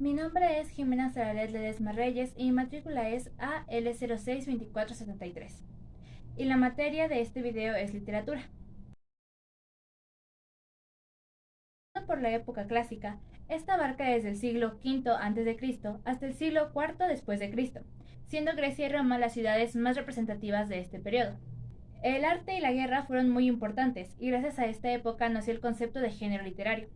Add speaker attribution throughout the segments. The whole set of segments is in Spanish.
Speaker 1: Mi nombre es Jimena Saralet Ledesma Reyes y mi matrícula es AL062473. Y la materia de este video es literatura. Por la época clásica, esta abarca desde el siglo V a.C. hasta el siglo IV después de Cristo, siendo Grecia y Roma las ciudades más representativas de este periodo. El arte y la guerra fueron muy importantes y gracias a esta época nació el concepto de género literario.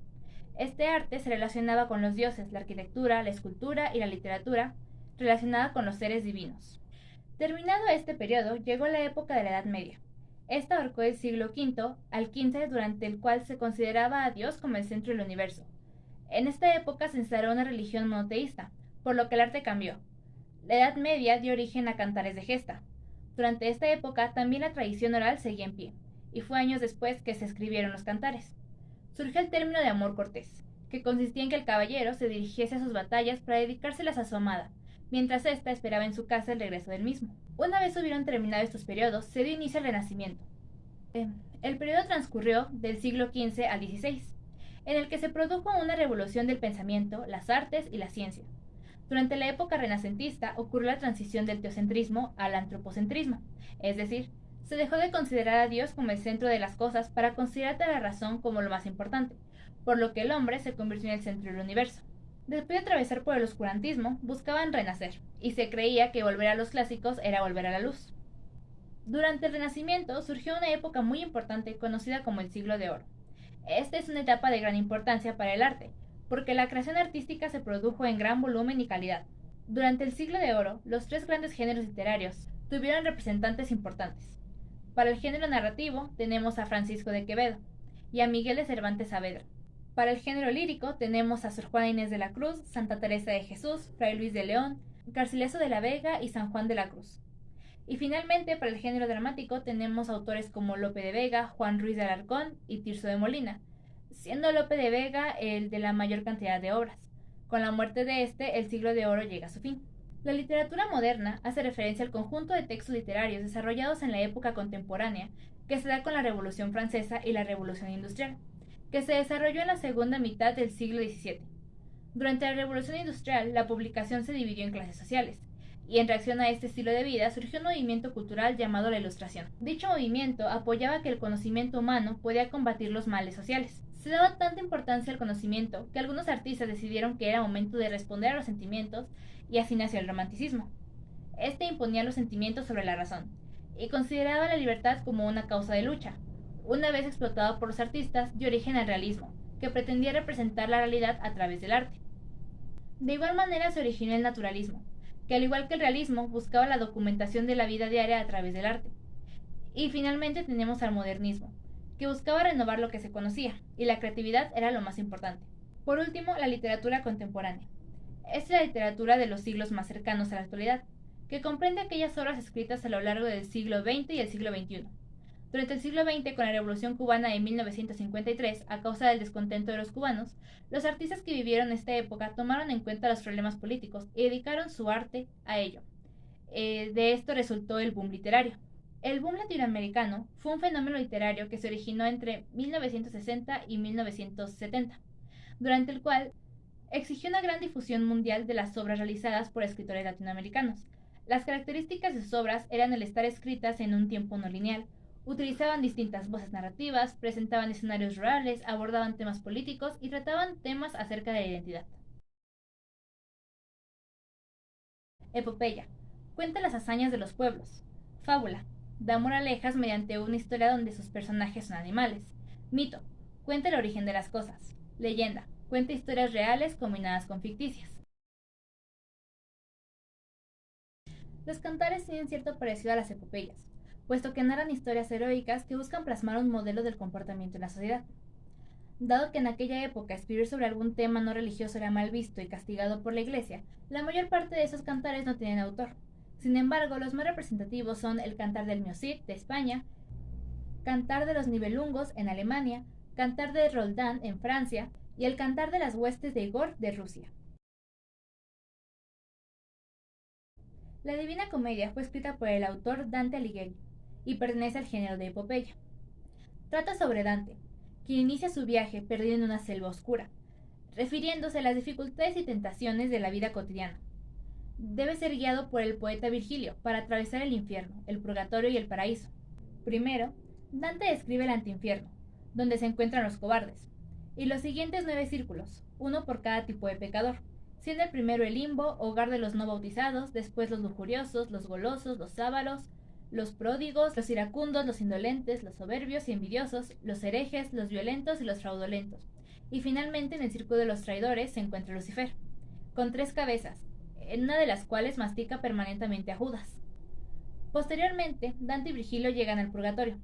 Speaker 1: Este arte se relacionaba con los dioses, la arquitectura, la escultura y la literatura, relacionada con los seres divinos. Terminado este periodo, llegó la época de la Edad Media. Esta abarcó el siglo V al XV, durante el cual se consideraba a Dios como el centro del universo. En esta época se instaló una religión monoteísta, por lo que el arte cambió. La Edad Media dio origen a cantares de gesta. Durante esta época también la tradición oral seguía en pie, y fue años después que se escribieron los cantares. Surgió el término de amor cortés, que consistía en que el caballero se dirigiese a sus batallas para dedicárselas a su amada, mientras ésta esperaba en su casa el regreso del mismo. Una vez hubieron terminado estos periodos, se dio inicio al Renacimiento. El periodo transcurrió del siglo XV al XVI, en el que se produjo una revolución del pensamiento, las artes y la ciencia. Durante la época renacentista ocurrió la transición del teocentrismo al antropocentrismo, es decir, se dejó de considerar a Dios como el centro de las cosas para considerar a la razón como lo más importante, por lo que el hombre se convirtió en el centro del universo. Después de atravesar por el oscurantismo, buscaban renacer, y se creía que volver a los clásicos era volver a la luz. Durante el Renacimiento surgió una época muy importante conocida como el Siglo de Oro. Esta es una etapa de gran importancia para el arte, porque la creación artística se produjo en gran volumen y calidad. Durante el Siglo de Oro, los tres grandes géneros literarios tuvieron representantes importantes. Para el género narrativo tenemos a Francisco de Quevedo y a Miguel de Cervantes Saavedra. Para el género lírico tenemos a Sor Juana Inés de la Cruz, Santa Teresa de Jesús, Fray Luis de León, Garcilaso de la Vega y San Juan de la Cruz. Y finalmente, para el género dramático tenemos autores como Lope de Vega, Juan Ruiz de Alarcón y Tirso de Molina, siendo Lope de Vega el de la mayor cantidad de obras. Con la muerte de este, el Siglo de Oro llega a su fin. La literatura moderna hace referencia al conjunto de textos literarios desarrollados en la época contemporánea, que se da con la Revolución Francesa y la Revolución Industrial, que se desarrolló en la segunda mitad del siglo XVII. Durante la Revolución Industrial, la publicación se dividió en clases sociales, y en reacción a este estilo de vida surgió un movimiento cultural llamado la Ilustración. Dicho movimiento apoyaba que el conocimiento humano podía combatir los males sociales. Se daba tanta importancia al conocimiento que algunos artistas decidieron que era momento de responder a los sentimientos, y así nació el romanticismo. Este imponía los sentimientos sobre la razón, y consideraba la libertad como una causa de lucha. Una vez explotado por los artistas, dio origen al realismo, que pretendía representar la realidad a través del arte. De igual manera se originó el naturalismo, que al igual que el realismo buscaba la documentación de la vida diaria a través del arte. Y finalmente tenemos al modernismo, que buscaba renovar lo que se conocía, y la creatividad era lo más importante. Por último, la literatura contemporánea. Es la literatura de los siglos más cercanos a la actualidad, que comprende aquellas obras escritas a lo largo del siglo XX y el siglo XXI. Durante el siglo XX, con la Revolución Cubana de 1953, a causa del descontento de los cubanos, los artistas que vivieron esta época tomaron en cuenta los problemas políticos y dedicaron su arte a ello. De esto resultó el boom literario. El boom latinoamericano fue un fenómeno literario que se originó entre 1960 y 1970, durante el cual exigió una gran difusión mundial de las obras realizadas por escritores latinoamericanos. Las características de sus obras eran el estar escritas en un tiempo no lineal, utilizaban distintas voces narrativas, presentaban escenarios rurales, abordaban temas políticos y trataban temas acerca de la identidad. Epopeya: cuenta las hazañas de los pueblos. Fábula: da moralejas mediante una historia donde sus personajes son animales. Mito: cuenta el origen de las cosas. Leyenda: cuenta historias reales combinadas con ficticias. Los cantares tienen cierto parecido a las epopeyas, puesto que narran historias heroicas que buscan plasmar un modelo del comportamiento en la sociedad. Dado que en aquella época escribir sobre algún tema no religioso era mal visto y castigado por la Iglesia, la mayor parte de esos cantares no tienen autor. Sin embargo, los más representativos son el Cantar del Miocid de España, Cantar de los Nibelungos en Alemania, Cantar de Roldán en Francia y el Cantar de las Huestes de Igor de Rusia. La Divina Comedia fue escrita por el autor Dante Alighieri y pertenece al género de epopeya. Trata sobre Dante, quien inicia su viaje perdido en una selva oscura. refiriéndose a las dificultades y tentaciones de la vida cotidiana. Debe ser guiado por el poeta Virgilio para atravesar el infierno, el purgatorio y el paraíso. Primero, Dante describe el antiinfierno, donde se encuentran los cobardes, y los siguientes 9 círculos, uno por cada tipo de pecador, siendo el primero el limbo, hogar de los no bautizados, después los lujuriosos, los golosos, los ávaros, los pródigos, los iracundos, los indolentes, los soberbios y envidiosos, los herejes, los violentos y los fraudulentos. Y finalmente en el círculo de los traidores se encuentra Lucifer, con 3 cabezas, en una de las cuales mastica permanentemente a Judas. Posteriormente, Dante y Virgilio llegan al purgatorio,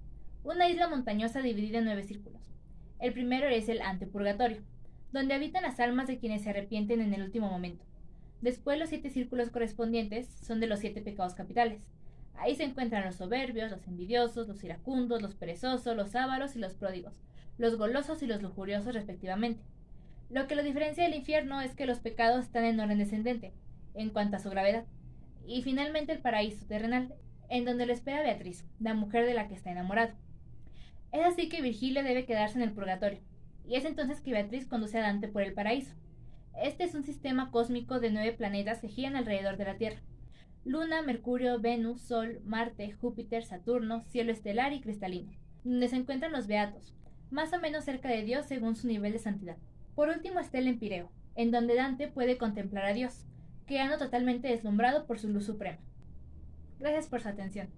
Speaker 1: una isla montañosa dividida en 9 círculos. El primero es el antepurgatorio, donde habitan las almas de quienes se arrepienten en el último momento. Después los 7 círculos correspondientes son de los 7 pecados capitales. Ahí se encuentran los soberbios, los envidiosos, los iracundos, los perezosos, los ávaros y los pródigos, los golosos y los lujuriosos respectivamente. Lo que lo diferencia del infierno es que los pecados están en orden descendente, en cuanto a su gravedad. Y finalmente el paraíso terrenal, en donde lo espera Beatriz, la mujer de la que está enamorado. Es así que Virgilio debe quedarse en el purgatorio, y es entonces que Beatriz conduce a Dante por el paraíso. Este es un sistema cósmico de 9 planetas que giran alrededor de la Tierra: Luna, Mercurio, Venus, Sol, Marte, Júpiter, Saturno, cielo estelar y cristalino, donde se encuentran los beatos, más o menos cerca de Dios según su nivel de santidad. Por último está el Empireo, en donde Dante puede contemplar a Dios, quedando totalmente deslumbrado por su luz suprema. Gracias por su atención.